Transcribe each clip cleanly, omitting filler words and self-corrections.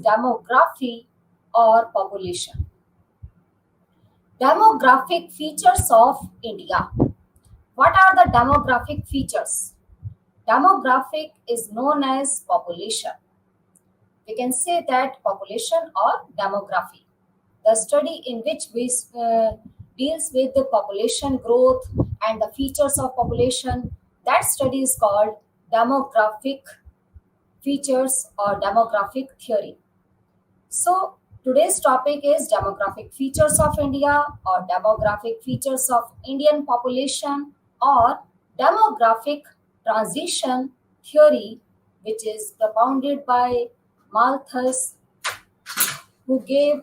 demography or population? Demographic features of India. What are the demographic features? Demographic is known as population. We can say that population or demography. The study in which we deals with the population growth and the features of population, that study is called demographic features or demographic theory. So today's topic is demographic features of India or demographic features of Indian population or demographic transition theory, which is propounded by Malthus, who gave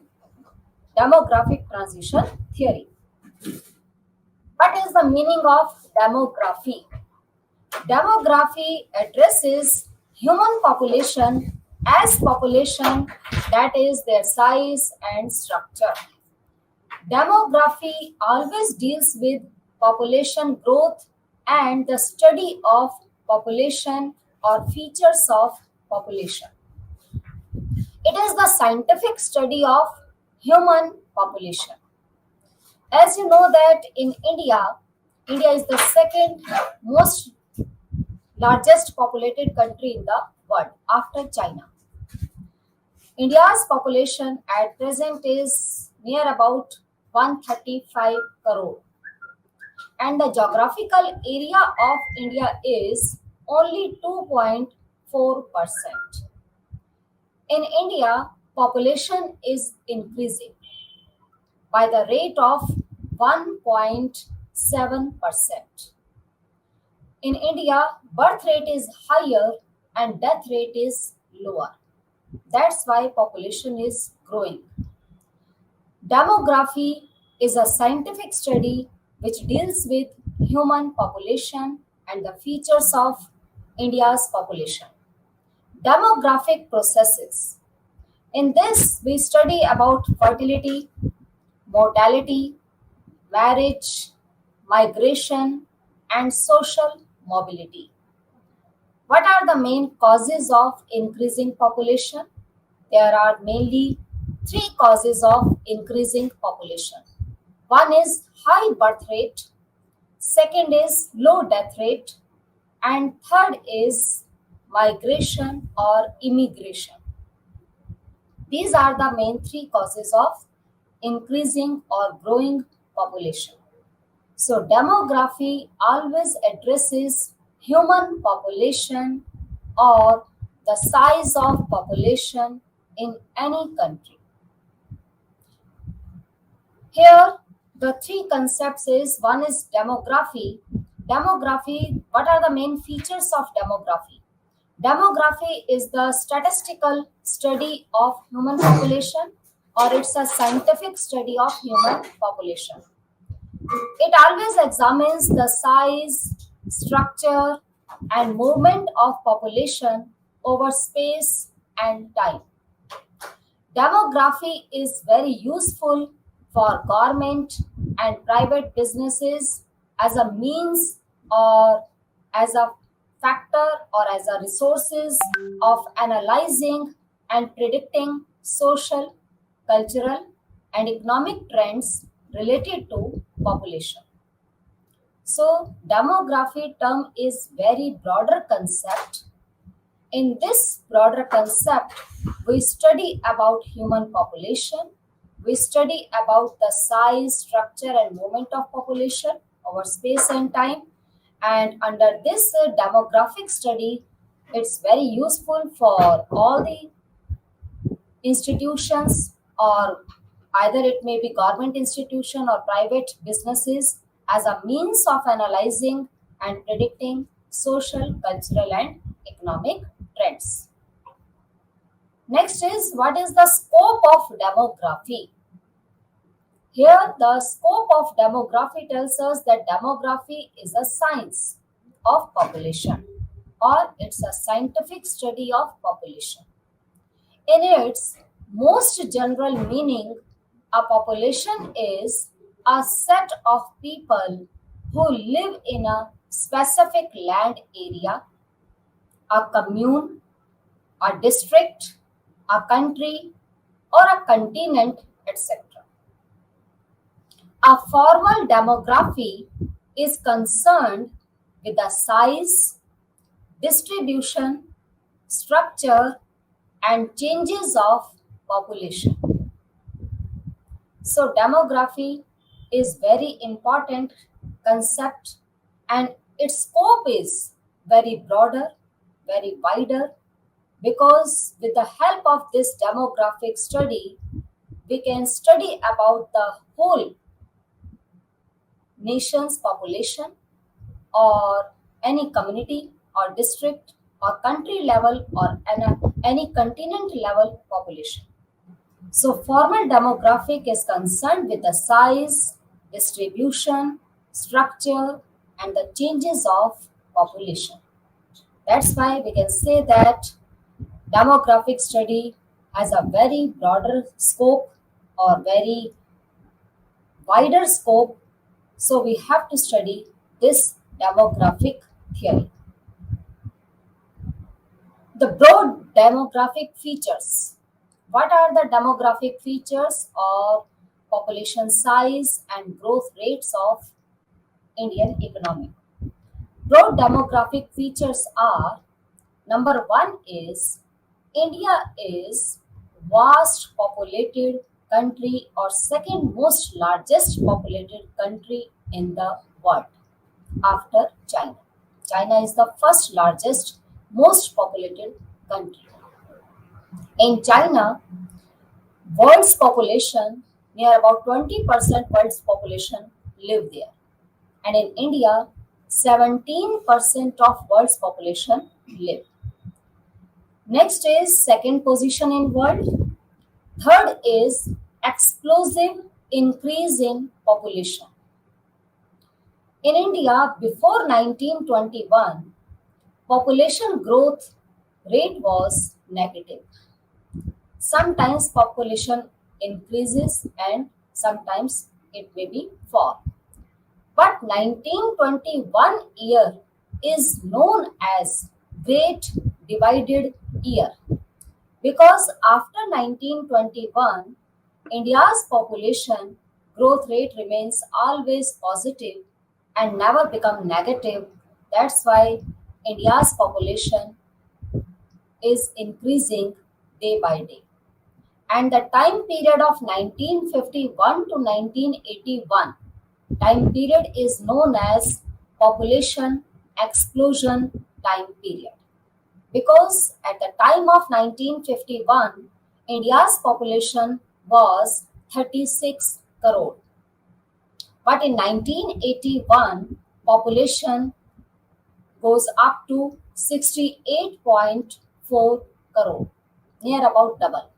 demographic transition theory. What is the meaning of demography? Demography addresses human population as population, that is their size and structure. Demography always deals with population growth and the study of population or features of population. It is the scientific study of human population. As you know that in India, India is the second most largest populated country in the world after China. India's population at present is near about 135 crore, and the geographical area of India is only 2.4%. In India, population is increasing by the rate of 1.7%. In India, birth rate is higher and death rate is lower. That's why population is growing. Demography is a scientific study which deals with human population and the features of India's population. Demographic processes. In this, we study about fertility, mortality, marriage, migration, and social mobility. What are the main causes of increasing population? There are mainly three causes of increasing population. One is high birth rate, second is low death rate, and third is migration or immigration. These are the main three causes of increasing or growing population. So, demography always addresses human population or the size of population in any country. Here, the three concepts is one is demography. Demography, what are the main features of demography? Demography is the statistical study of human population or it's a scientific study of human population. It always examines the size, structure, and movement of population over space and time. Demography is very useful for government and private businesses as a means or as a factor or as a resources of analyzing and predicting social, cultural, and economic trends related to population. So, demography term is very broader concept. In this broader concept, we study about human population, we study about the size, structure, and movement of population over space and time. And under this demographic study, it's very useful for all the institutions or either it may be government institution or private businesses as a means of analyzing and predicting social, cultural, and economic trends. Next is what is the scope of demography? Here, the scope of demography tells us that demography is a science of population or it's a scientific study of population. In its most general meaning, a population is a set of people who live in a specific land area, a commune, a district, a country, or a continent, etc. A formal demography is concerned with the size, distribution, structure, and changes of population. So demography is very important concept, and its scope is very broader, very wider, because with the help of this demographic study we can study about the whole nation's population, or any community or district or country level, or any continent level population. So formal demographic is concerned with the size, distribution, structure, and the changes of population. That's why we can say that demographic study has a very broader scope, or very wider scope. So we have to study this demographic theory. The broad demographic features. What are the demographic features or population size and growth rates of Indian economy? Broad demographic features are: number one is India is vast populated country, or second most largest populated country in the world after China. China is the first largest, most populated country. In China, world's population, near about 20% world's population live there. And in India, 17% of world's population live. Next is second position in world. Third is explosive increase in population. In India, before 1921, population growth rate was negative. Sometimes population increases and sometimes it may be fall. But 1921 year is known as Great Divided Year, because after 1921, India's population growth rate remains always positive and never become negative. That's why India's population is increasing day by day. And the time period of 1951 to 1981 time period is known as population explosion time period, because at the time of 1951 India's population was 36 crore, but in 1981 population goes up to 68.4 crore, near about double.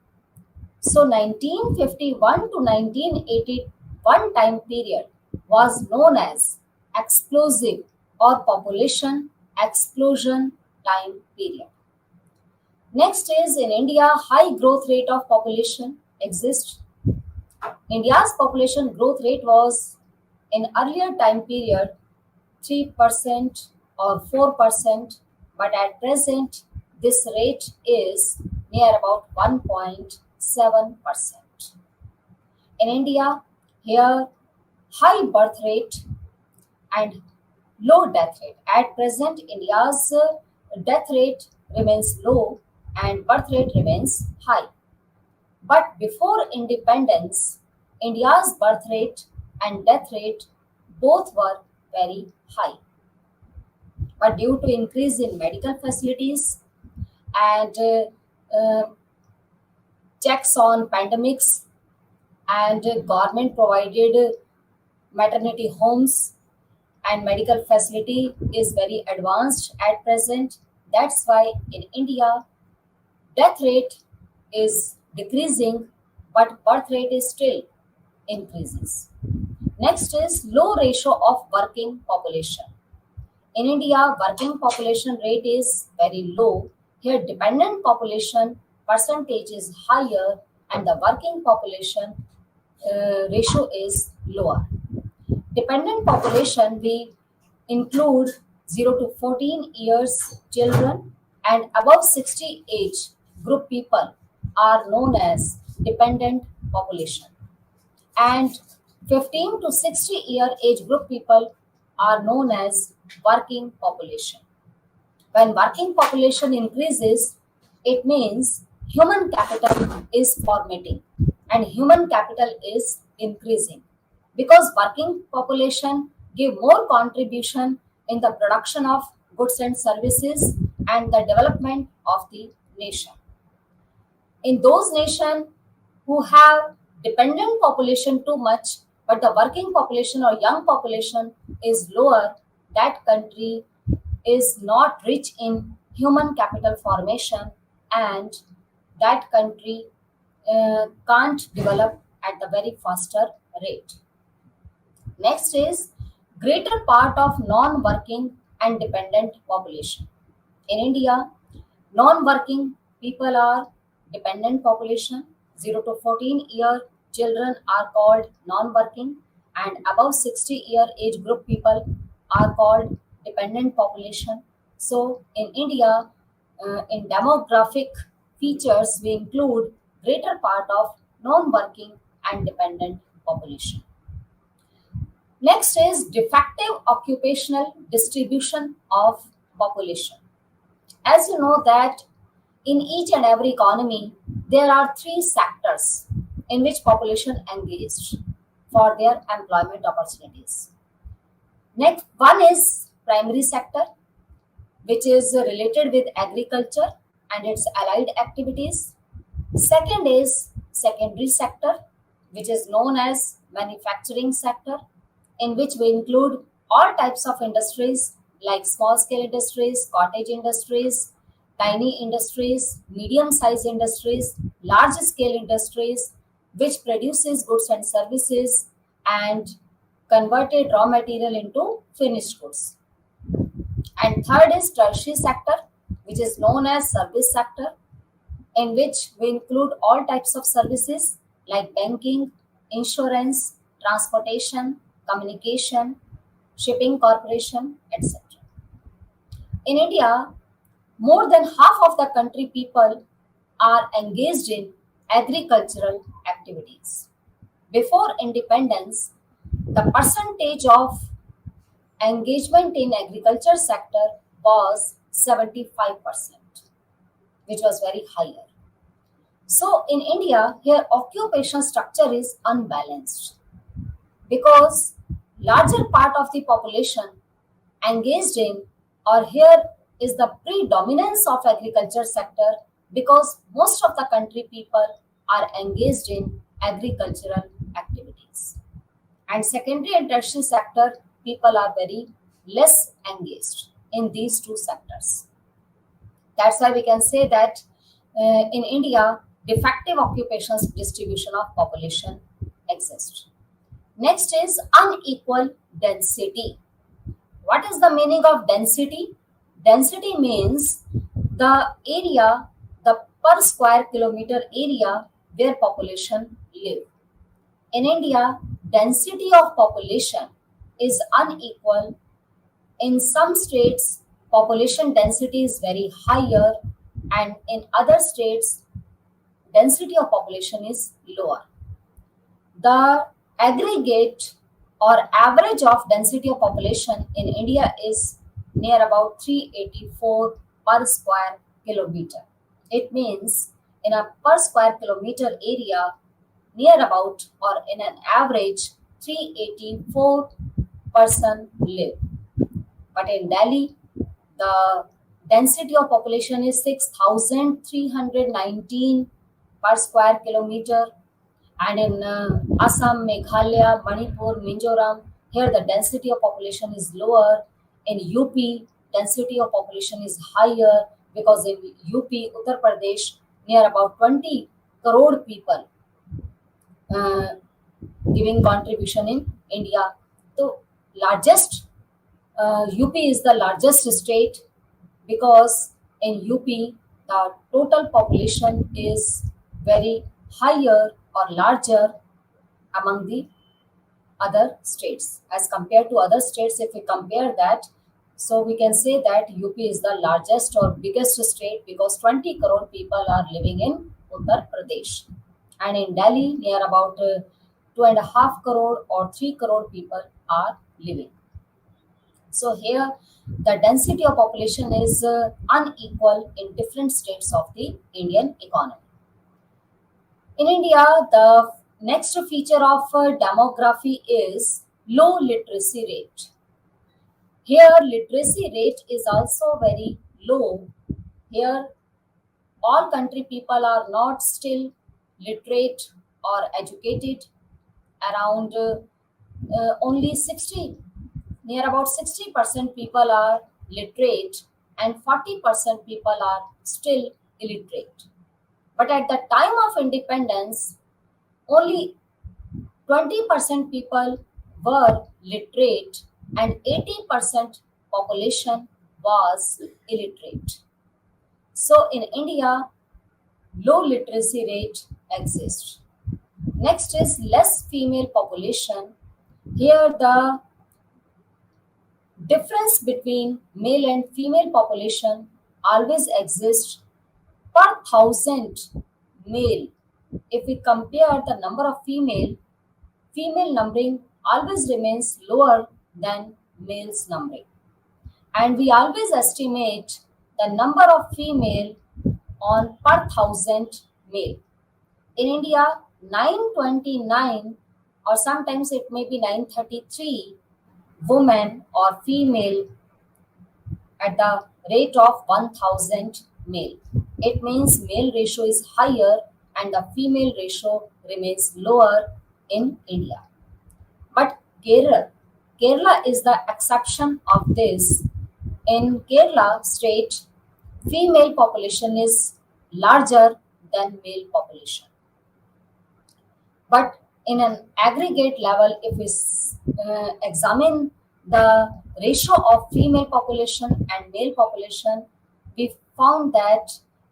So 1951 to 1981 time period was known as explosive or population explosion time period. Next is, in India, high growth rate of population exists. India's population growth rate was in earlier time period 3% or 4%, but at present this rate is near about 1.7%. In India, here high birth rate and low death rate. At present, India's death rate remains low and birth rate remains high. But before independence, India's birth rate and death rate both were very high. But due to increase in medical facilities and checks on pandemics, and government provided maternity homes and medical facility is very advanced at present. That's why in India death rate is decreasing, but birth rate is still increases. Next is low ratio of working population. In India, working population rate is very low. Here dependent population percentage is higher and the working population ratio is lower. Dependent population, we include 0 to 14 years children and above 60 age group people are known as dependent population, and 15 to 60-year age group people are known as working population. When working population increases, it means human capital is formatting and human capital is increasing because working population give more contribution in the production of goods and services and the development of the nation. In those nations who have dependent population too much, but the working population or young population is lower, that country is not rich in human capital formation, and that country can't develop at the very faster rate. Next is greater part of non-working and dependent population. In India, non-working people are dependent population. 0 to 14-year children are called non-working, and above 60-year age group people are called dependent population. So in India, in demographic features, we include greater part of non-working and dependent population. Next is defective occupational distribution of population. As you know that in each and every economy, there are three sectors in which population engaged for their employment opportunities. Next, one is primary sector, which is related with agriculture and its allied activities. Second is secondary sector, which is known as manufacturing sector, in which we include all types of industries like small scale industries, cottage industries, tiny industries, medium sized industries, large scale industries, which produces goods and services and converted raw material into finished goods. And third is tertiary sector, which is known as service sector, in which we include all types of services like banking, insurance, transportation, communication, shipping corporation, etc. In India, more than half of the country people are engaged in agricultural activities. Before independence, the percentage of engagement in agriculture sector was 75%, which was very higher. So in India, here occupation structure is unbalanced because larger part of the population engaged in, or here is the predominance of agriculture sector because most of the country people are engaged in agricultural activities. And secondary and tertiary sector people are very less engaged in these two sectors. That's why we can say that in India, defective occupations distribution of population exists. Next is unequal density. What is the meaning of density? Density means the area, the per square kilometer area where population live. In India, density of population is unequal. In some states, population density is very higher, and in other states, density of population is lower. The aggregate or average of density of population in India is near about 384 per square kilometer. It means in a per square kilometer area, near about or in an average 384 person live. But in Delhi, the density of population is 6,319 per square kilometer. And in Assam, Meghalaya, Manipur, Mizoram, here the density of population is lower. In UP, density of population is higher because in UP, Uttar Pradesh, near about 20 crore people uh, giving contribution in India. So largest UP is the largest state because in UP the total population is very higher or larger among the other states as compared to other states. If we compare that, so we can say that UP is the largest or biggest state because 20 crore people are living in Uttar Pradesh. And in Delhi, near about 2.5 crore or 3 crore people are living. So here, the density of population is unequal in different states of the Indian economy. In India, the next feature of demography is low literacy rate. Here, literacy rate is also very low. Here, all country people are not still literate or educated. Around only 60, near about 60% people are literate and 40% people are still illiterate. But at the time of independence, only 20% people were literate and 80% population was illiterate. So in India, low literacy rate exists. Next is less female population. Here the difference between male and female population always exists per thousand male. If we compare the number of female numbering always remains lower than males numbering. And we always estimate the number of female on per thousand male. In India, 929 or sometimes it may be 933 women or female at the rate of 1000 male. It means male ratio is higher and the female ratio remains lower in India. But Kerala is the exception of this. In Kerala state, female population is larger than male population. But in an aggregate level, if we examine the ratio of female population and male population, we found that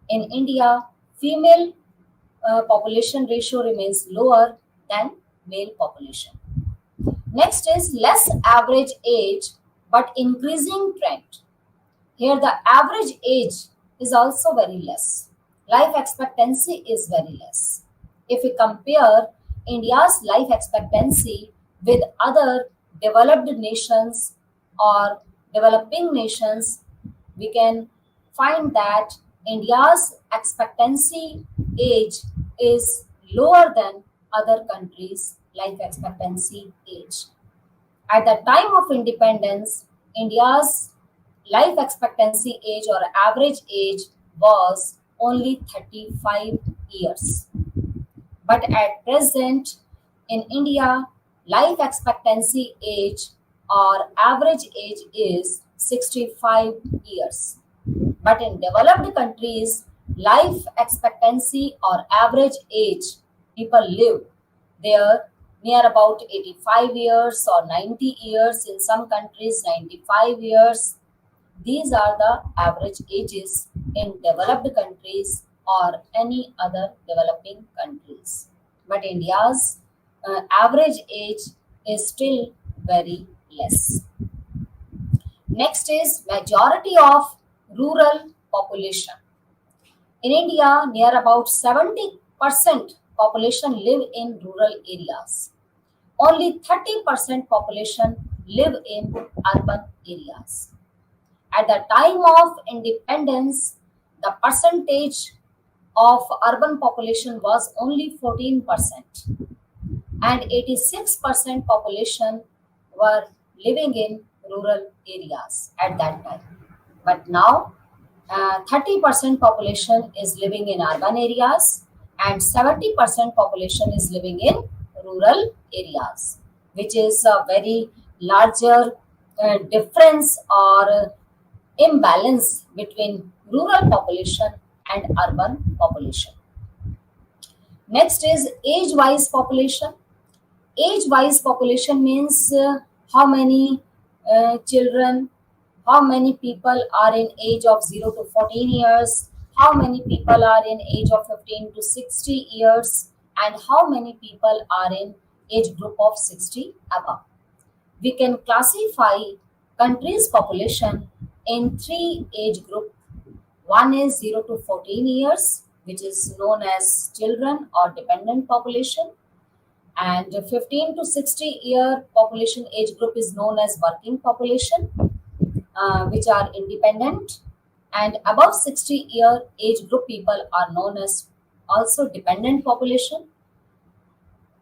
in India, female population ratio remains lower than male population. Next is less average age but increasing trend. Here the average age is also very less. Life expectancy is very less. If we compare India's life expectancy with other developed nations or developing nations, we can find that India's expectancy age is lower than other countries' life expectancy age. At the time of independence, India's life expectancy age or average age was only 35 years. But at present, in India, life expectancy age or average age is 65 years. But in developed countries, life expectancy or average age people live there near about 85 years or 90 years, in some countries 95 years. These are the average ages in developed countries or any other developing countries. But India's average age is still very less. Next is majority of rural population. In India, near about 70% population live in rural areas. Only 30% population live in urban areas. At the time of independence, the percentage of urban population was only 14% and 86% population were living in rural areas at that time. But now 30% population is living in urban areas and 70% population is living in rural areas, which is a very larger difference or imbalance between rural population and urban population. Next is age-wise population. Age-wise population means how many children, how many people are in age of 0 to 14 years, how many people are in age of 15 to 60 years, and how many people are in age group of 60 above. We can classify country's population in three age group. One is 0 to 14 years, which is known as children or dependent population, and 15 to 60-year population age group is known as working population, which are independent, and above 60-year age group people are known as also dependent population.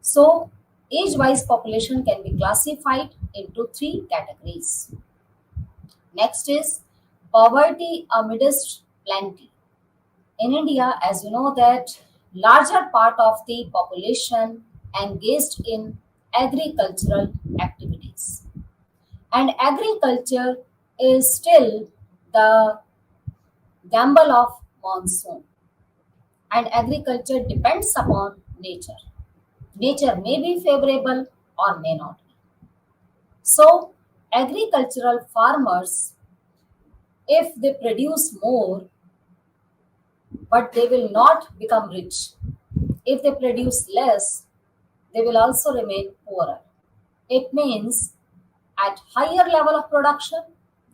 So, age-wise population can be classified into three categories. Next is poverty amidst plenty. In India, as you know that larger part of the population engaged in agricultural activities. And agriculture is still the gamble of monsoon. And agriculture depends upon nature. Nature may be favorable or may not be. So, agricultural farmers, if they produce more, but they will not become rich. If they produce less, they will also remain poorer. It means at higher level of production,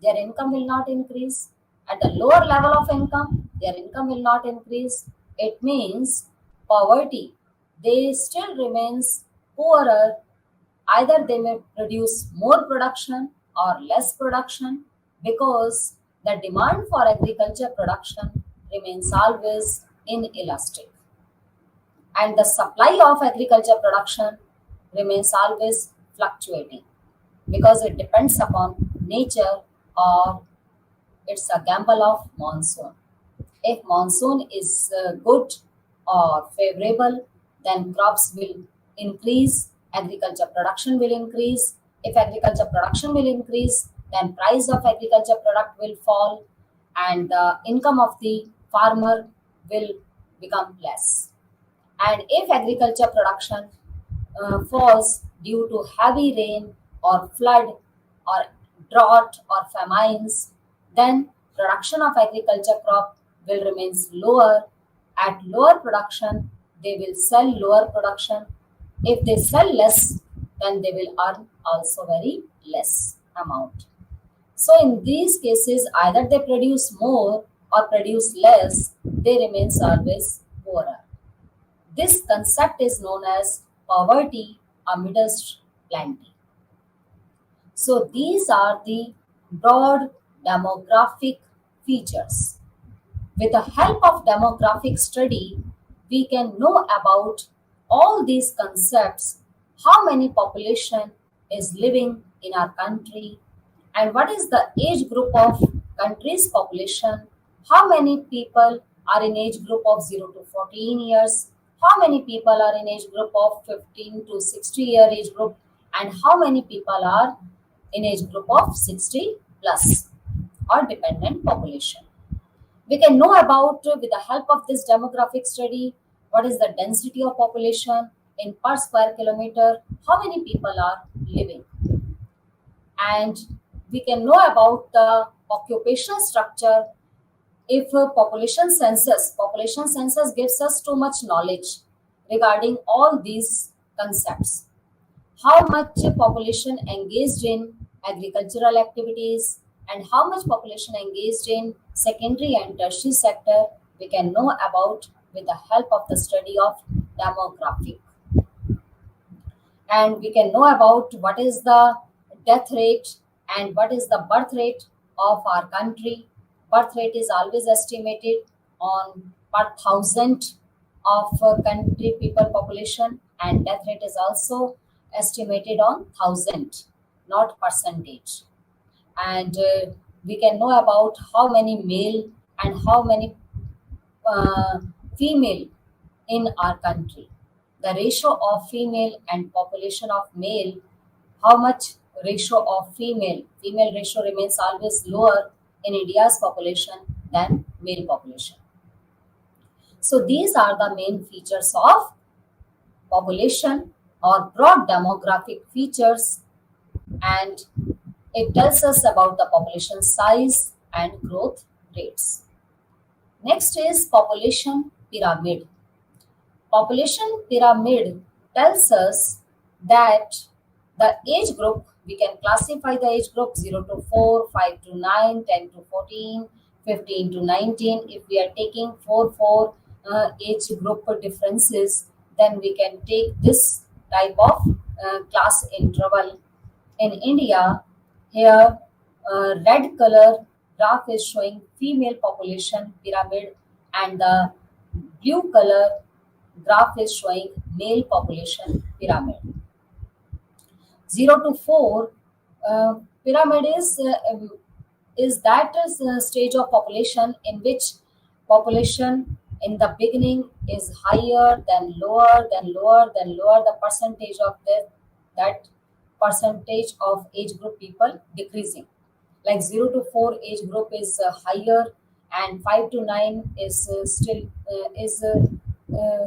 their income will not increase. At a lower level of income, their income will not increase. It means poverty. They still remains poorer. Either they may produce more production or less production because the demand for agriculture production remains always inelastic, and the supply of agriculture production remains always fluctuating because it depends upon nature or it's a gamble of monsoon. If monsoon is good or favorable, then crops will increase, agriculture production will increase. If agriculture production will increase, then price of agriculture product will fall and the income of the farmer will become less. And if agriculture production falls due to heavy rain or flood or drought or famines, then production of agriculture crop will remain lower. At lower production, they will sell lower production. If they sell less, then they will earn also very less amount. So in these cases, either they produce more or produce less, they remain always poorer. This concept is known as poverty amidst plenty. So these are the broad demographic features. With the help of demographic study, we can know about all these concepts, how many population is living in our country, and what is the age group of country's population, how many people are in age group of 0 to 14 years, how many people are in age group of 15 to 60-year age group, and how many people are in age group of 60 plus or dependent population. We can know about, with the help of this demographic study, what is the density of population in per square kilometer, how many people are living. And we can know about the occupational structure. If a population census gives us too much knowledge regarding all these concepts. How much population engaged in agricultural activities and how much population engaged in secondary and tertiary sector, we can know about with the help of the study of demographic. And we can know about what is the death rate and what is the birth rate of our country. Birth rate is always estimated on per thousand of country people population, and death rate is also estimated on thousand, not percentage. And we can know about how many male and how many female in our country. The ratio of female and population of male, how much ratio of female ratio remains always lower in India's population than male population. So these are the main features of population or broad demographic features, and it tells us about the population size and growth rates. Next is population pyramid. Population pyramid tells us that the age group, we can classify the age group 0 to 4, 5 to 9, 10 to 14, 15 to 19. If we are taking 4, 4, age group differences, then we can take this type of class interval. In India, here red color graph is showing female population pyramid, and the blue color graph is showing male population pyramid. 0 to 4 pyramid is that stage of population in which population in the beginning is higher, then lower, then lower, then lower. The percentage of that percentage of age group people decreasing. Like 0 to 4 age group is higher, and 5 to 9 is still is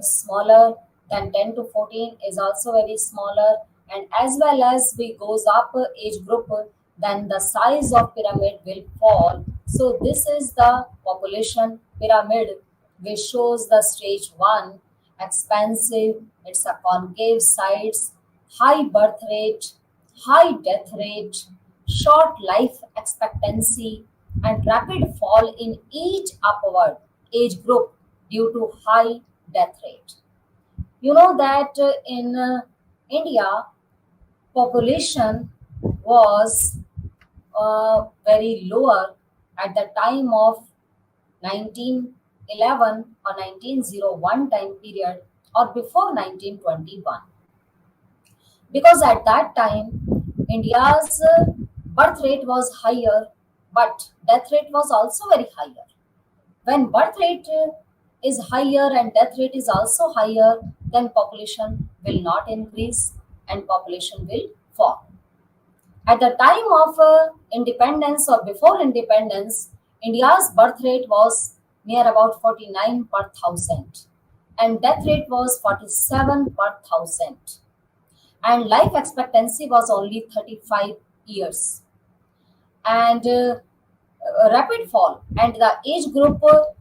smaller. Then 10 to 14 is also very smaller, and as well as we goes up age group, then the size of pyramid will fall. So this is the population pyramid, which shows the stage 1 expansive. It's a concave sides, high birth rate, high death rate, short life expectancy, and rapid fall in each upward age group due to high death rate. You know that in India, population was very lower at the time of 1911 or 1901 time period, or before 1921, because at that time India's birth rate was higher, but death rate was also very higher. When birth rate is higher and death rate is also higher, then population will not increase and population will fall. At the time of independence or before independence, India's birth rate was near about 49 per thousand, and death rate was 47 per thousand, and life expectancy was only 35 years. And rapid fall, and the age group of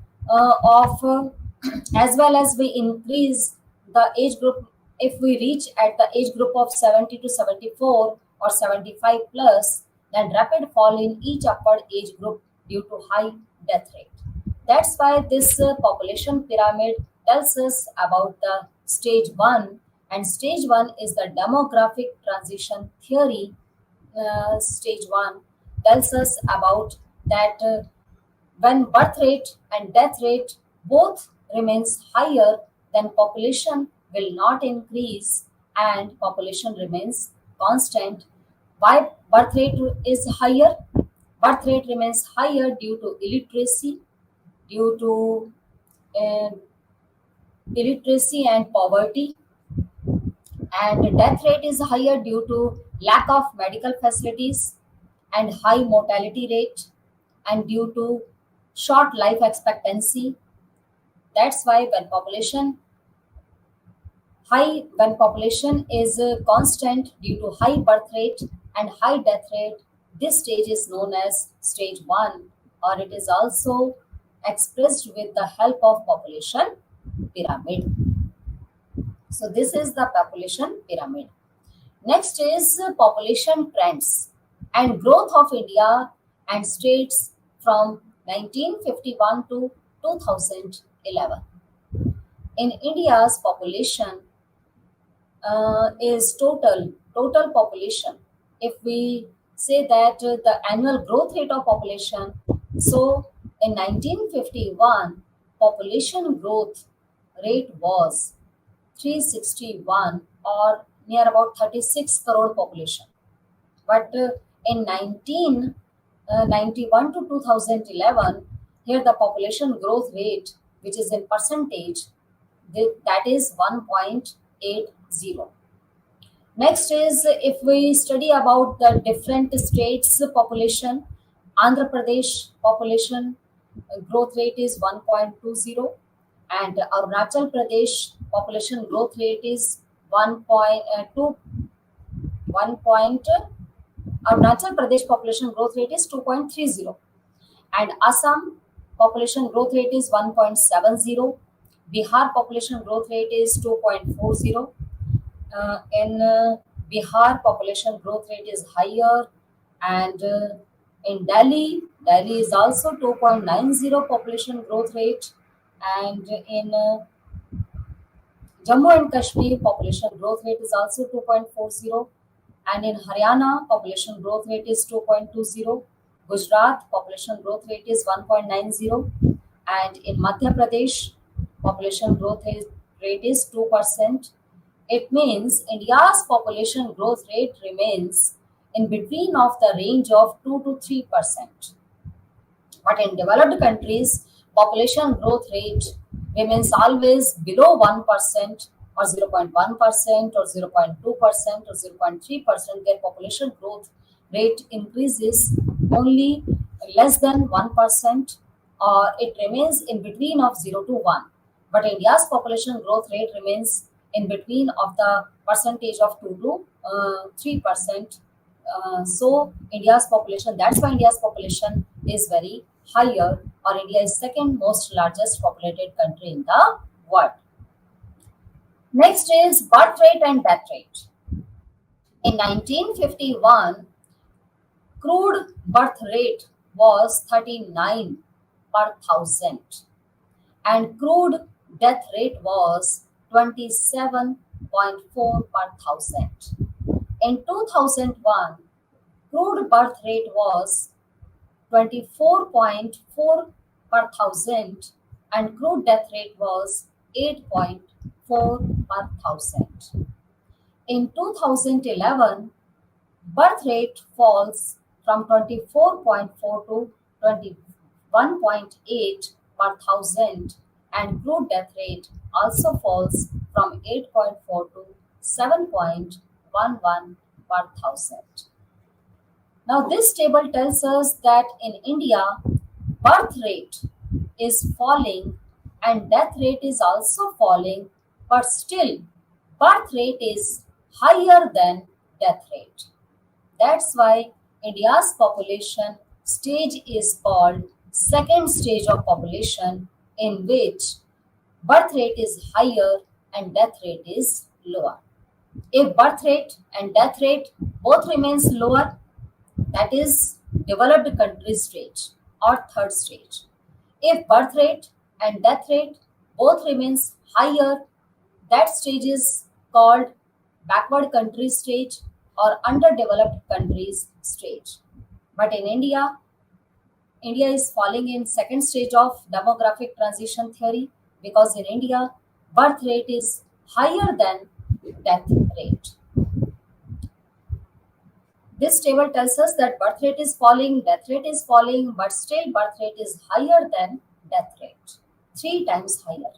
as well as we increase the age group, if we reach at the age group of 70 to 74 or 75 plus, then rapid fall in each upward age group due to high death rate. That's why this population pyramid tells us about the stage 1, and stage 1 is the demographic transition theory. Stage 1 tells us about that when birth rate and death rate both remains higher, then population will not increase and population remains constant. Why birth rate is higher? Birth rate remains higher due to illiteracy, due to uh, illiteracy and poverty, and death rate is higher due to lack of medical facilities and high mortality rate, and due to short life expectancy. That's why when population is constant due to high birth rate and high death rate, this stage is known as stage 1, or it is also expressed with the help of population pyramid. So this is the population pyramid. Next is population trends and growth of India and states from 1951 to 2011. In India's population is total population. If we say that the annual growth rate of population, so in 1951, population growth rate was 361, or near about 36 crore population. But in 1991 to 2011, here the population growth rate, which is in percentage, that is 1.80. Next is if we study about the different states population, Andhra Pradesh population growth rate is 1.20, and Arunachal Pradesh population growth rate is 1 point. Arunachal Pradesh population growth rate is 2.30, and Assam population growth rate is 1.70. Bihar population growth rate is 2.40. In Bihar, population growth rate is higher, and in Delhi is also 2.90 population growth rate, And in Jammu and Kashmir, population growth rate is also 2.40, and in Haryana, population growth rate is 2.20. Gujarat, population growth rate is 1.90, and in Madhya Pradesh, population rate is 2%. It means India's population growth rate remains in between of the range of 2 to 3%. But in developed countries, population growth rate remains always below 1% or 0.1% or 0.2% or 0.3%. Their population growth rate increases only less than 1%, or it remains in between of 0 to 1. But India's population growth rate remains in between of the percentage of 2 to 3%. So India's population, that's why India's population is very higher, or India is second most largest populated country in the world. Next is birth rate and death rate. In 1951, crude birth rate was 39 per thousand, and crude death rate was 27.4 per thousand. In 2001, crude birth rate was 24.4 per thousand, and crude death rate was 8.4 per thousand. In 2011, birth rate falls from 24.4 to 21.8 per thousand, and crude death rate also falls from 8.4 to 7.11 per thousand. Now, this table tells us that in India, birth rate is falling and death rate is also falling, but still, birth rate is higher than death rate. That's why India's population stage is called second stage of population, in which birth rate is higher and death rate is lower. If birth rate and death rate both remains lower, that is developed country stage or third stage. If birth rate and death rate both remains higher, that stage is called backward country stage or underdeveloped countries stage. But in India, India is falling in second stage of demographic transition theory, because in India, birth rate is higher than death rate. This table tells us that birth rate is falling, death rate is falling, but still birth rate is higher than death rate, 3 times higher.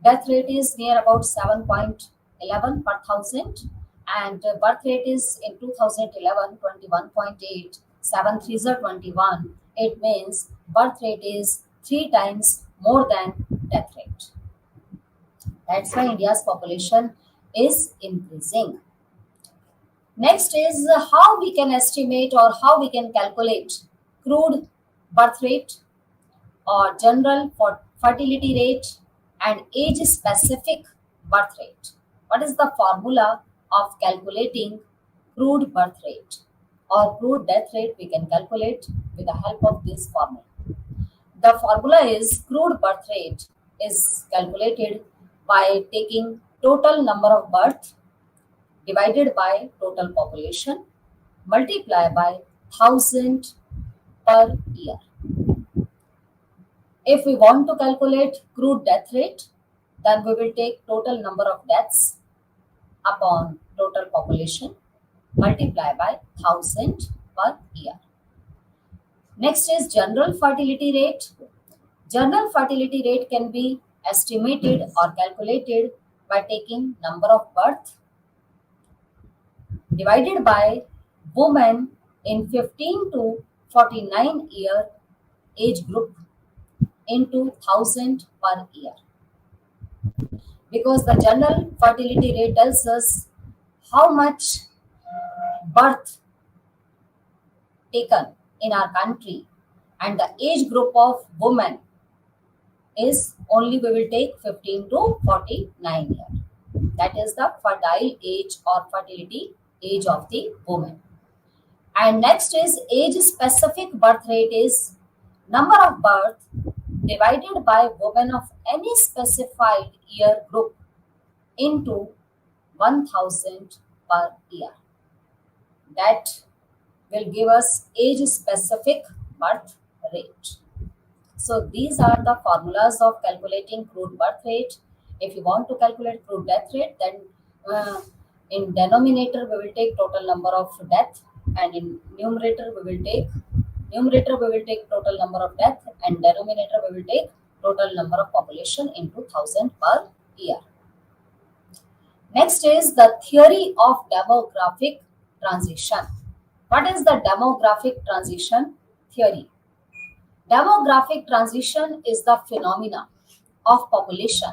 Death rate is near about 7.11 per thousand, and birth rate is in 2011 21.8, 7 threes are 21. It means birth rate is 3 times more than death rate. That's why India's population is increasing. Next is how we can estimate or how we can calculate crude birth rate or general fertility rate and age specific birth rate. What is the formula of calculating crude birth rate or crude death rate? We can calculate with the help of this formula. The formula is crude birth rate is calculated by taking total number of birth divided by total population multiplied by 1000 per year. If we want to calculate crude death rate, then we will take total number of deaths upon total population multiplied by 1000 per year. Next is general fertility rate. General fertility rate can be estimated or calculated by taking number of birth divided by women in 15 to 49 year age group into 1000 per year. Because the general fertility rate tells us how much birth taken in our country, and the age group of women is only we will take 15 to 49 years. That is the fertile age or fertility age of the woman. And next is age specific birth rate is number of birth divided by women of any specified year group into 1000 per year. That will give us age specific birth rate. So these are the formulas of calculating crude birth rate. If you want to calculate crude death rate, then in denominator we will take total number of death, and in numerator we will take total number of death, and denominator we will take total number of population into 1000 per year. Next is the theory of demographic transition. What is the demographic transition theory? Demographic transition is the phenomena of population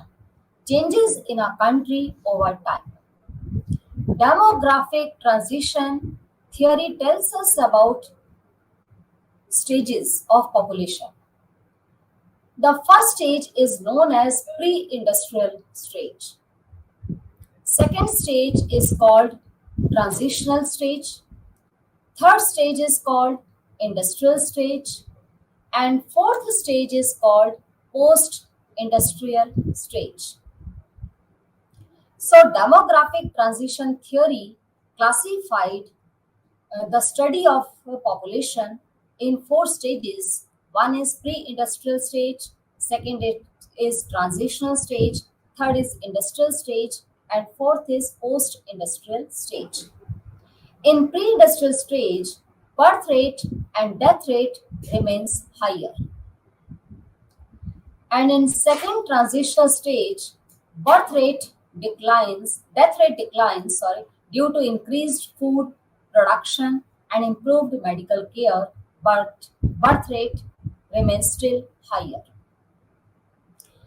changes in a country over time. Demographic transition theory tells us about stages of population. The first stage is known as pre-industrial stage. Second stage is called transitional stage. Third stage is called industrial stage. And fourth stage is called post-industrial stage. So demographic transition theory classified the study of population in four stages. One is pre-industrial stage, second is transitional stage, third is industrial stage, and fourth is post-industrial stage. In pre-industrial stage, birth rate and death rate remains higher. And in second transitional stage, death rate declines, due to increased food production and improved medical care, but birth rate remains still higher.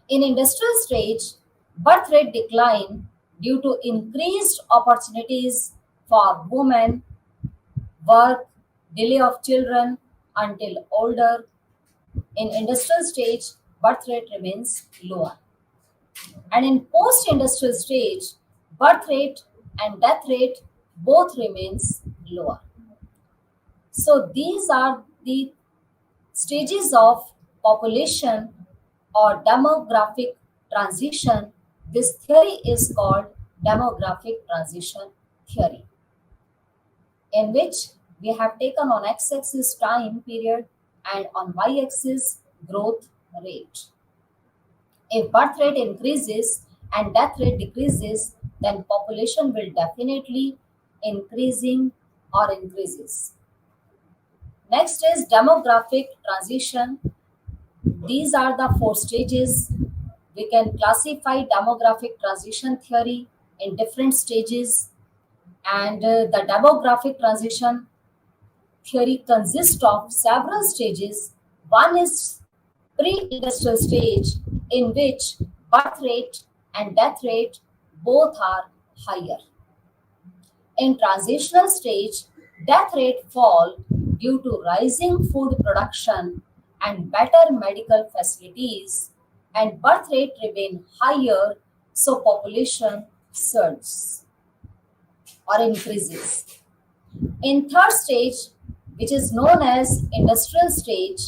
In industrial stage, birth rate decline due to increased opportunities for women, work, delay of children until older. In industrial stage, birth rate remains lower. And in post-industrial stage, birth rate and death rate both remains lower. So these are the stages of population or demographic transition. This theory is called demographic transition theory, in which we have taken on x-axis time period and on y-axis growth rate. If birth rate increases and death rate decreases, then population will definitely increasing or increases. Next is demographic transition. These are the four stages. We can classify demographic transition theory in different stages, and the demographic transition theory consists of several stages. One is pre-industrial stage, in which birth rate and death rate both are higher. In transitional stage, death rate fall due to rising food production and better medical facilities, and birth rate remain higher, so population surges or increases. In third stage, which is known as industrial stage,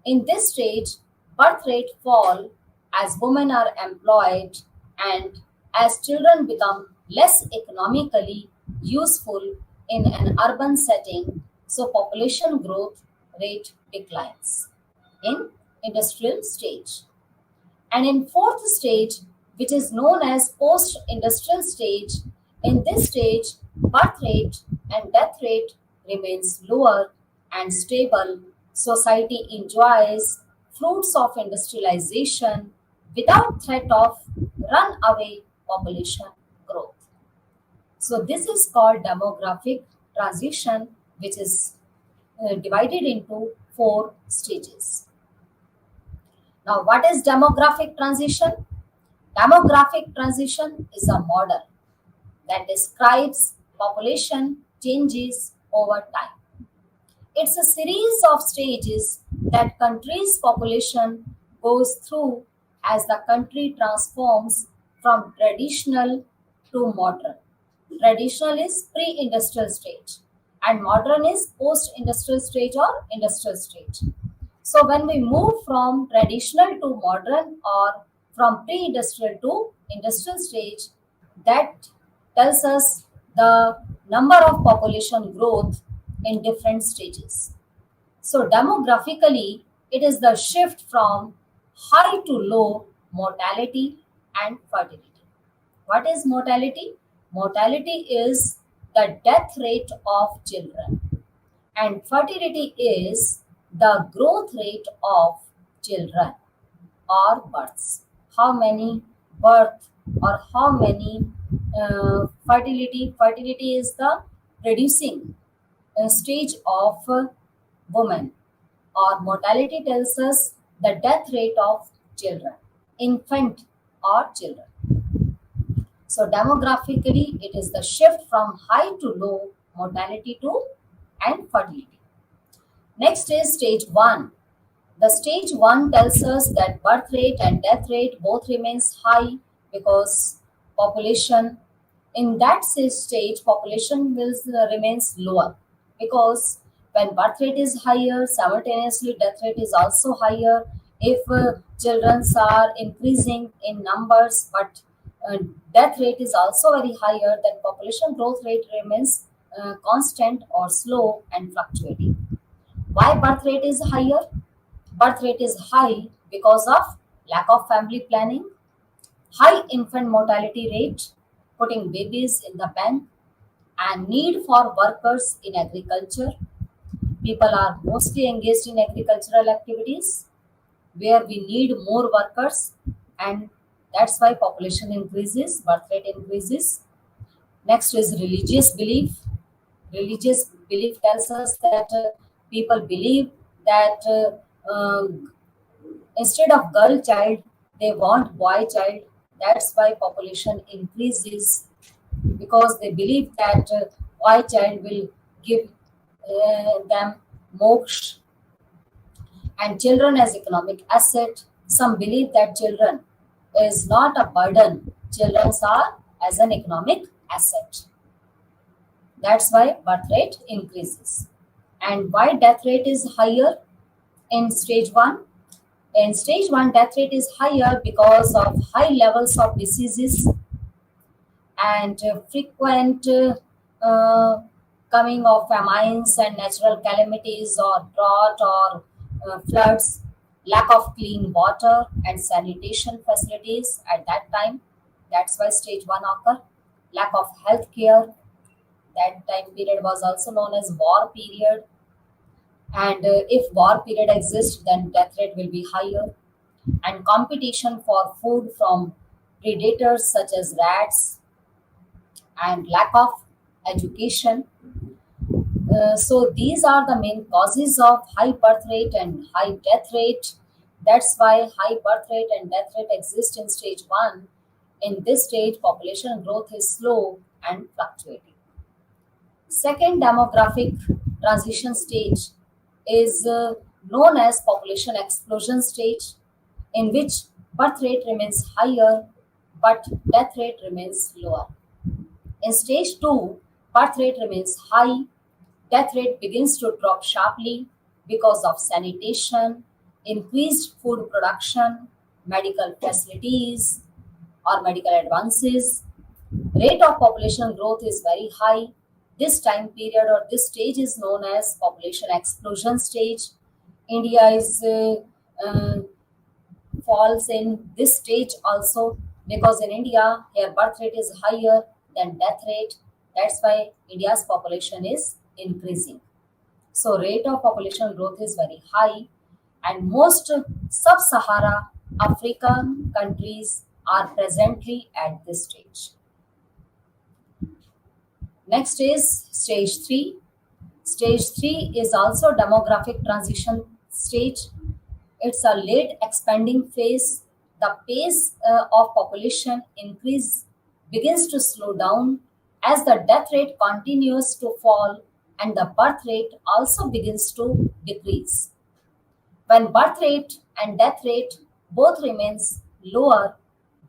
in this stage, birth rate fall as women are employed and as children become less economically useful in an urban setting, so population growth rate declines in industrial stage. And in fourth stage, which is known as post-industrial stage, in this stage, birth rate and death rate remains lower and stable. Society enjoys fruits of industrialization without threat of runaway population growth. So this is called demographic transition, which is divided into four stages. Now, what is demographic transition? Demographic transition is a model that describes population changes over time. It's a series of stages that country's population goes through as the country transforms from traditional to modern. Traditional is pre-industrial stage and modern is post-industrial stage or industrial stage. So when we move from traditional to modern or from pre-industrial to industrial stage, that tells us the number of population growth in different stages. So demographically, it is the shift from high to low mortality and fertility. What is mortality? Mortality is the death rate of children, and fertility is the growth rate of children or births. How many birth or how many fertility? Fertility is the producing stage of woman, or mortality tells us the death rate of children, infant or children. So demographically, it is the shift from high to low mortality to and fertility. Next is stage 1. The stage 1 tells us that birth rate and death rate both remains high because population in that stage population will remains lower, because when birth rate is higher, simultaneously death rate is also higher. If children are increasing in numbers but uh, death rate is also very higher, then population growth rate remains constant or slow and fluctuating. Why birth rate is higher? Birth rate is high because of lack of family planning, high infant mortality rate, putting babies in the bank, and need for workers in agriculture. People are mostly engaged in agricultural activities where we need more workers, and that's why population increases, birth rate increases. Next is religious belief. Religious belief tells us that people believe that instead of girl child, they want boy child. That's why population increases, because they believe that boy child will give them moksha and children as economic asset. Some believe that children is not a burden. Children are as an economic asset. That's why birth rate increases. And why death rate is higher in stage 1? In stage 1, death rate is higher because of high levels of diseases and frequent coming of famines and natural calamities or drought or floods, lack of clean water and sanitation facilities at that time. That's why stage 1 occur. Lack of health care. That time period was also known as war period. And if war period exists, then death rate will be higher. And competition for food from predators such as rats, and lack of education. So these are the main causes of high birth rate and high death rate. That's why high birth rate and death rate exist in stage 1. In this stage, population growth is slow and fluctuating. Second demographic transition stage is known as population explosion stage, in which birth rate remains higher but death rate remains lower. In stage 2, birth rate remains high, death rate begins to drop sharply because of sanitation, increased food production, medical facilities, or medical advances. Rate of population growth is very high. This time period or this stage is known as population explosion stage. India is uh, falls in this stage also, because in India, here birth rate is higher than death rate. That's why India's population is increasing. So rate of population growth is very high, and most sub-Sahara African countries are presently at this stage. Next is stage 3. Stage 3 is also demographic transition stage. It's a late expanding phase. The pace of population increase begins to slow down as the death rate continues to fall and the birth rate also begins to decrease. When birth rate and death rate both remains lower,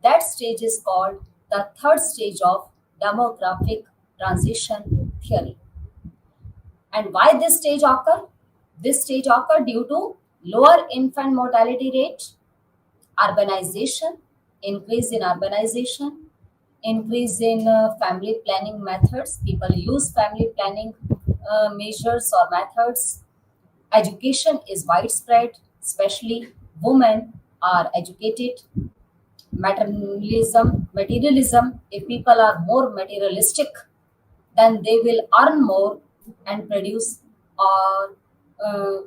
that stage is called the third stage of demographic transition theory. And why this stage occur? This stage occur due to Lower infant mortality rate, urbanization, increase in urbanization, increase in family planning methods. People use family planning measures or methods. Education is widespread, especially women are educated. Materialism, if people are more materialistic, then they will earn more and produce or uh,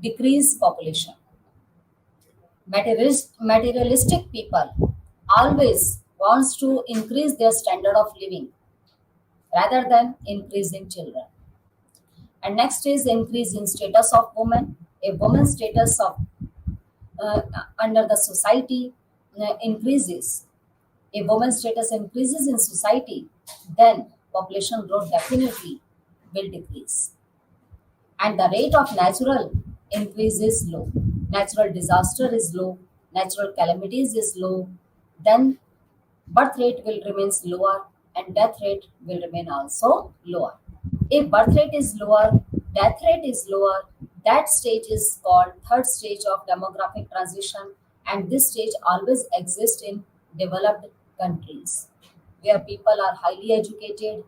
decrease population. Materialistic people always wants to increase their standard of living rather than increasing children. And next is increase in status of women. A woman's status of under the society increases. A woman's status increases in society, then population growth definitely will decrease. And the rate of natural increase is low. Natural disaster is low, natural calamities is low, then birth rate will remain lower and death rate will remain also lower. If birth rate is lower, death rate is lower, that stage is called third stage of demographic transition, and this stage always exists in developed countries where people are highly educated,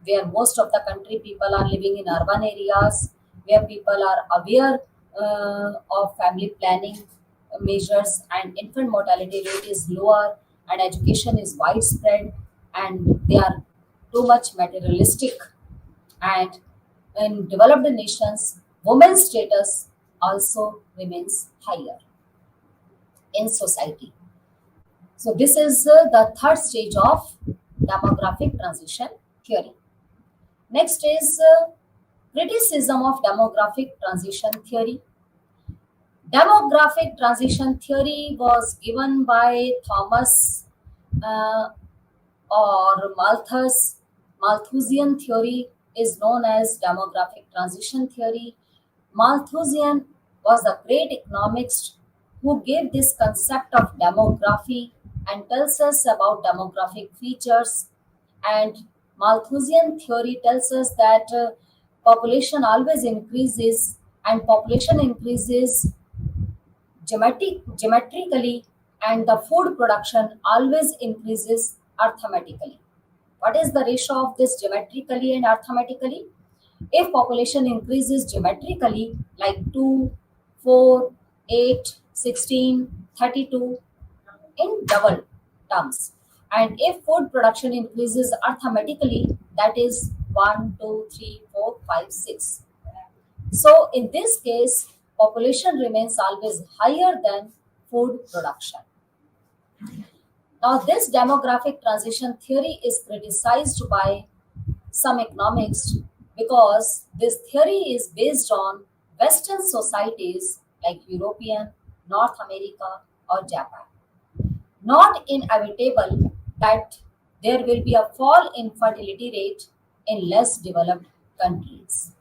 where most of the country people are living in urban areas, where people are aware of family planning measures and infant mortality rate is lower and education is widespread and they are too much materialistic. And in developed nations, women's status also remains higher in society. So this is the third stage of demographic transition theory. Next is criticism of demographic transition theory. Demographic transition theory was given by Thomas uh, or Malthus. Malthusian theory is known as demographic transition theory. Malthusian was a great economist who gave this concept of demography and tells us about demographic features. And Malthusian theory tells us that population always increases and population increases geometrically and the food production always increases arithmetically. What is the ratio of this geometrically and arithmetically? If population increases geometrically like 2, 4, 8, 16, 32 in double terms, and if food production increases arithmetically, that is 1, 2, 3, 4, 5, 6. So in this case, population remains always higher than food production. Now, this demographic transition theory is criticized by some economists because this theory is based on Western societies like European, North America, or Japan. Not inevitable that there will be a fall in fertility rate in less developed countries.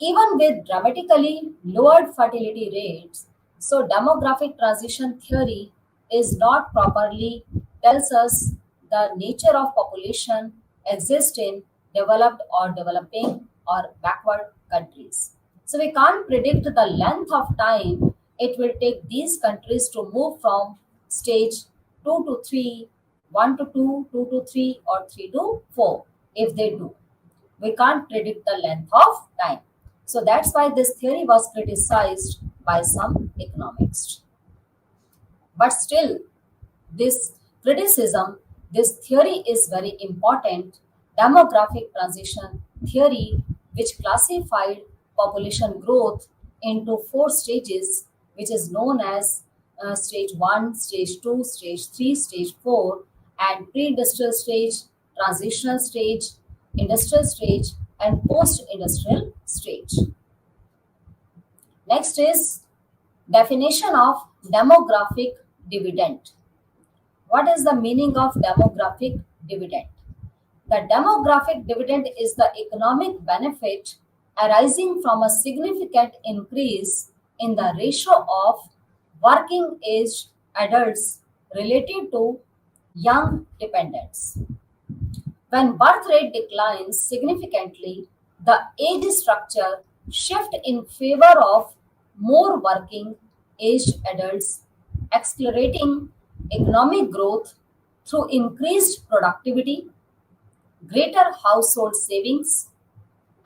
Even with dramatically lowered fertility rates, so demographic transition theory is not properly tells us the nature of population exist in developed or developing or backward countries. So we can't predict the length of time it will take these countries to move from stage 2 to 3, 1 to 2, 2 to 3, or 3 to 4 if they do. We can't predict the length of time. So that's why this theory was criticized by some economists. But still, this criticism, this theory is very important. Demographic transition theory, which classified population growth into four stages, which is known as stage 1, stage 2, stage 3, stage 4, and pre industrial stage, transitional stage, industrial stage, and post industrial stage. Next is definition of demographic dividend. What is the meaning of demographic dividend? The demographic dividend is the economic benefit arising from a significant increase in the ratio of working age adults related to young dependents. When birth rate declines significantly, the age structure shift in favor of more working aged adults, accelerating economic growth through increased productivity, greater household savings,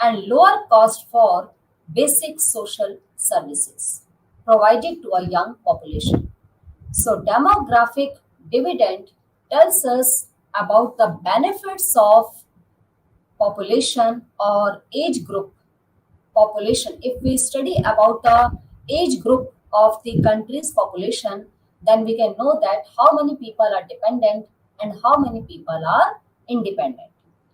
and lower cost for basic social services provided to a young population. So, demographic dividend tells us about the benefits of population or age group population. If we study about the age group of the country's population, then we can know that how many people are dependent and how many people are independent.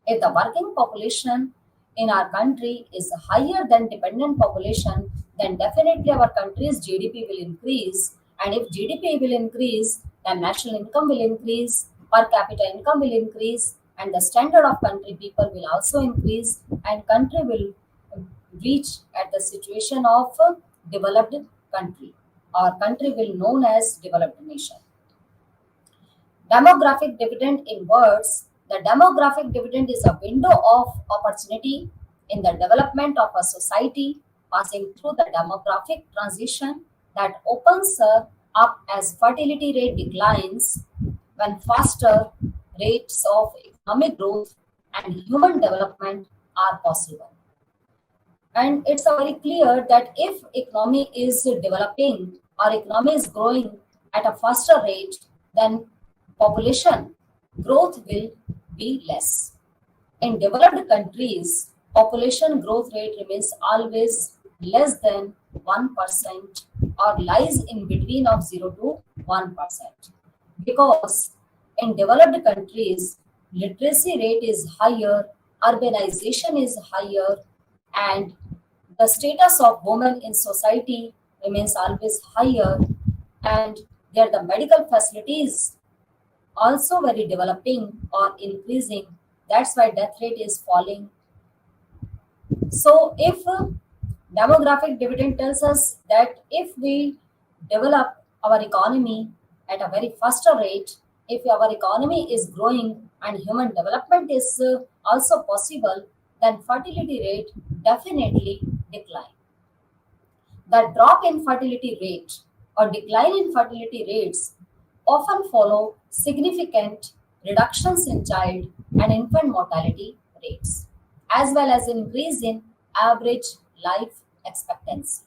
If the working population in our country is higher than dependent population, then definitely our country's GDP will increase. And if GDP will increase, then national income will increase, per capita income will increase, and the standard of country people will also increase, and country will reach at the situation of developed country, or country will known as developed nation. Demographic dividend in words, the demographic dividend is a window of opportunity in the development of a society passing through the demographic transition that opens up as fertility rate declines when faster rates of economic growth and human development are possible. And it's a very clear that if economy is developing or economy is growing at a faster rate, then population growth will be less. In developed countries, population growth rate remains always less than 1% or lies in between of 0 to 1%, because in developed countries literacy rate is higher, urbanization is higher, and the status of women in society remains always higher, and there the medical facilities also very developing or increasing. That's why death rate is falling. So if demographic dividend tells us that if we develop our economy at a very faster rate, if our economy is growing and human development is also possible, then fertility rate definitely decline. The drop in fertility rate or decline in fertility rates often follow significant reductions in child and infant mortality rates, as well as increase in average life expectancy.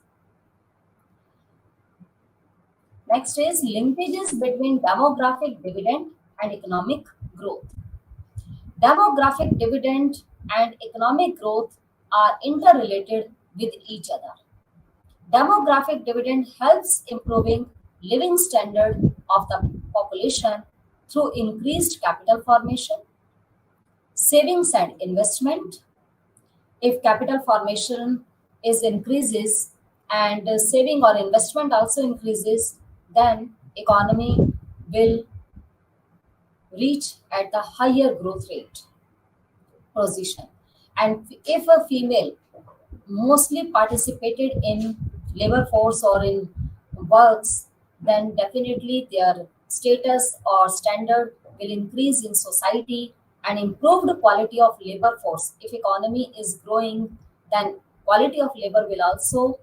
Next is linkages between demographic dividend and economic growth. Demographic dividend and economic growth are interrelated with each other. Demographic dividend helps improving living standard of the population through increased capital formation, savings and investment. If capital formation is increases and saving or investment also increases, then economy will reach at the higher growth rate position. And if a female mostly participated in labor force or in works, then definitely their status or standard will increase in society and improve the quality of labor force. If economy is growing, then quality of labor will also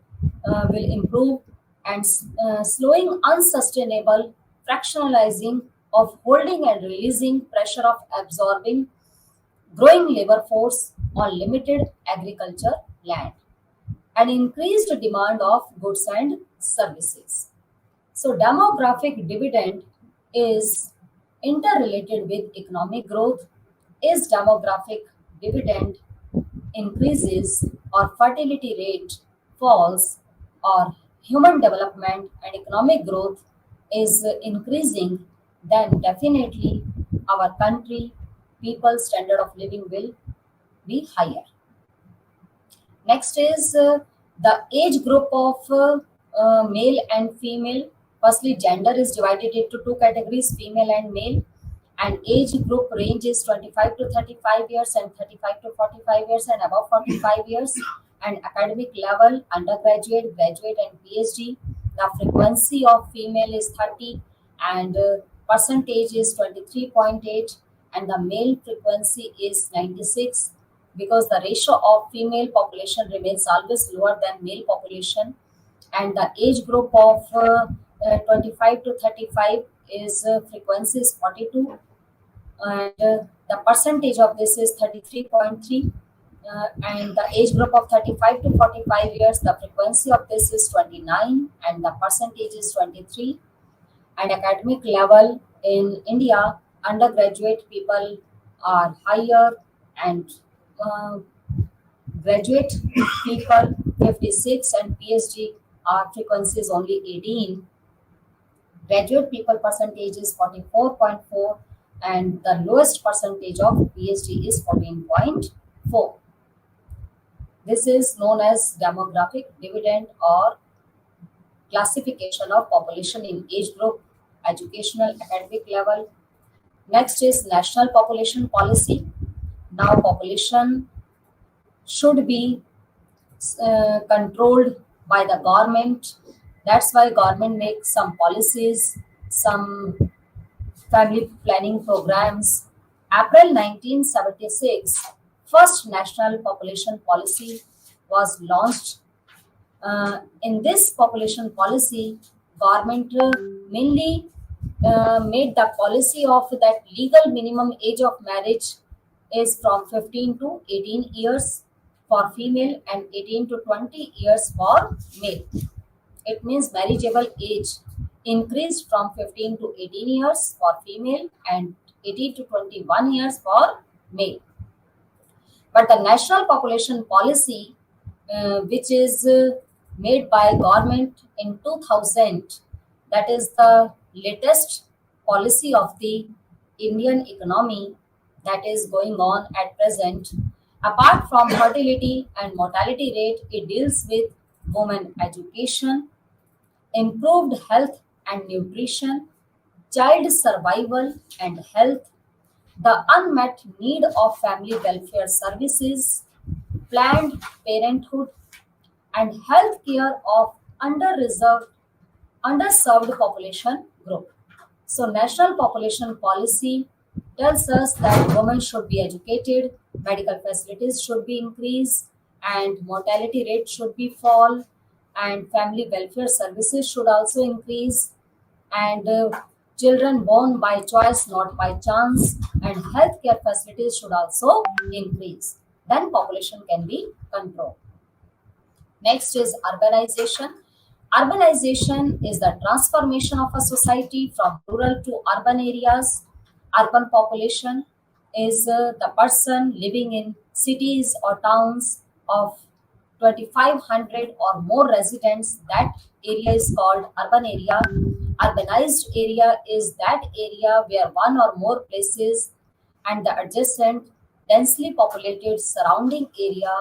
will improve, and slowing unsustainable fractionalizing of holding and releasing pressure of absorbing growing labor force on limited agriculture land, and increased demand of goods and services. So, demographic dividend is interrelated with economic growth. Is demographic dividend increases or fertility rate falls, or human development and economic growth is increasing, then definitely our country people's standard of living will be higher. Next is the age group of male and female. Firstly, gender is divided into two categories, female and male. And age group range is 25 to 35 years and 35 to 45 years and above 45 years. And academic level, undergraduate, graduate, and PhD. The frequency of female is 30 and percentage is 23.8, and the male frequency is 96. because the ratio of female population remains always lower than male population, and the age group of 25 to 35 is frequency is 42, and the percentage of this is 33.3, and the age group of 35 to 45 years, the frequency of this is 29 and the percentage is 23. And academic level in India, undergraduate people are higher, and uh, graduate people 56, and PhD are frequencies only 18. Graduate people percentage is 44.4, and the lowest percentage of PhD is 14.4. This is known as demographic dividend or classification of population in age group, educational, academic level. Next is national population policy. Now population should be controlled by the government. That's why government makes some policies, some family planning programs. April 1976, first national population policy was launched. In this population policy, government mainly made the policy of that legal minimum age of marriage is from 15 to 18 years for female and 18 to 20 years for male. It means marriageable age increased from 15 to 18 years for female and 18 to 21 years for male. But the national population policy, which is made by government in 2000, that is the latest policy of the Indian economy that is going on at present. Apart from fertility and mortality rate, it deals with women education, improved health and nutrition, child survival and health, the unmet need of family welfare services, planned parenthood, and health care of underserved population group. So, national population policy tells us that women should be educated, medical facilities should be increased, and mortality rate should be fall, and family welfare services should also increase, and children born by choice, not by chance, and healthcare facilities should also increase. Then population can be controlled. Next is urbanization. Urbanization is the transformation of a society from rural to urban areas. Urban population is the person living in cities or towns of 2,500 or more residents. That area is called urban area. Urbanized area is that area where one or more places and the adjacent densely populated surrounding area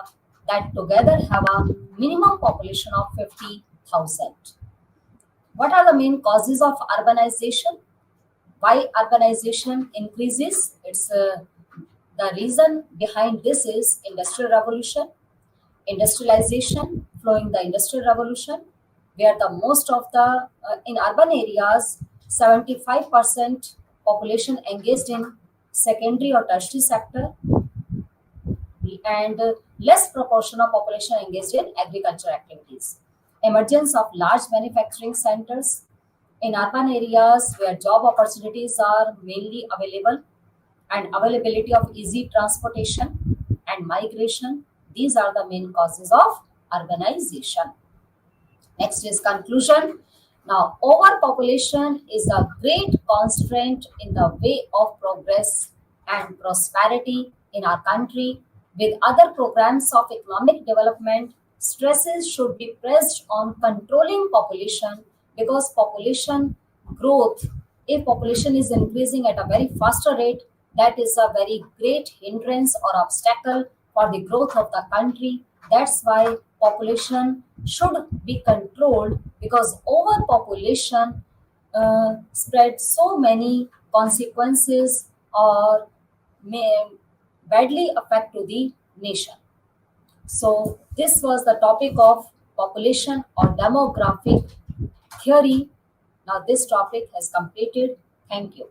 that together have a minimum population of 50,000. What are the main causes of urbanization? Why urbanization increases? It's the reason behind this is industrial revolution, industrialization, flowing the industrial revolution, where the most of the in urban areas 75% population engaged in secondary or tertiary sector, and less proportion of population engaged in agriculture activities. Emergence of large manufacturing centers in urban areas where job opportunities are mainly available, and availability of easy transportation and migration. These are the main causes of urbanization. Next is conclusion. Now, overpopulation is a great constraint in the way of progress and prosperity in our country. With other programs of economic development, stresses should be pressed on controlling population, because population growth, if population is increasing at a very faster rate, that is a very great hindrance or obstacle for the growth of the country. That's why population should be controlled, because overpopulation spreads so many consequences or may badly affect to the nation. So this was the topic of population or demographic theory. Now this topic has completed. Thank you.